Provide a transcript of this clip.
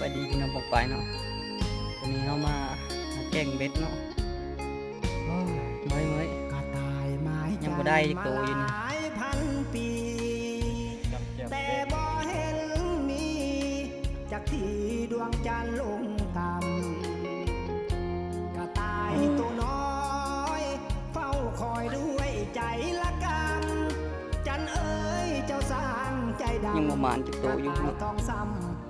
บายดีพี่น้องปกไปเนาะวันนี้เรามาแก่งเบ็ดเนาะโอ้ยเมื่อย กระต่ายไม้ ยังบ่ได้อีกตัวอยู่นี่ หลายพันปีแต่บ่เห็นมีจากที่ดวงจันทร์ลงต่ำกระต่ายตัวน้อยเฝ้าคอยด้วยใจละกำจันเอ๋ยเจ้าสร้างใจดำ ยังบ่มานจักตัวอยู่ กระต่าย เนาะ ต้องซ้ำ